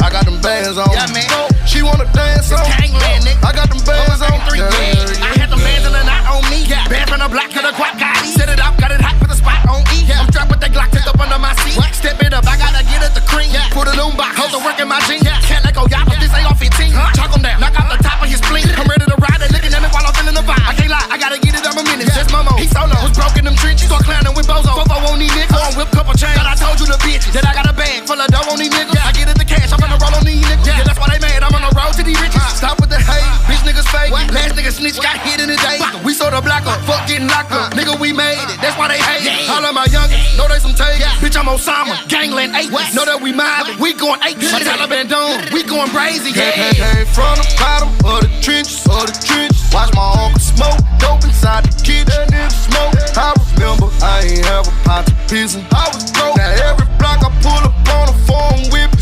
I got them bands on. Yeah, man. She wanna dance on. Gangland, nigga. I got them bands on. 3 I had them bands in the night on me. Band from the block to the quad got it. Set it up, got it hot with the spot on E. I'm strapped with the Glock tucked up under my seat. Step it up, I gotta get at the cream. Put it on box, hold the work in my jeans. Can't let go, y'all, but this ain't on 15. Chalk him down, knock out the top of his spleen. I'm ready to ride it, looking at me while I'm feeling the vibe. I can't lie, I gotta get it up a minute. Just Momo, he solo, was broke in them trenches. Start clowning with Bozo. Fofo on these niggas, on whip couple chains. Thought I told you the bitches that I got a bag full of dough on these niggas. I get it the cash, I'm gonna roll on these niggas. Yeah, that's why they mad, I'm on the road to these riches. Stop with the hate, bitch niggas fake. Last nigga snitch got hit in the day. We sold the block up, fuck getting locked up. Nigga, we made it, that's why they hate it. All of my youngins, know they some take. Bitch, I'm Osama, gangland 8. Know that we mobbing, we going 8. My Taliban dome, we going brazy, Came from the bottom of the trenches, Watch my uncle smoke, dope inside the kitchen. That nigga smoke. I remember I ain't have a pot to piss in.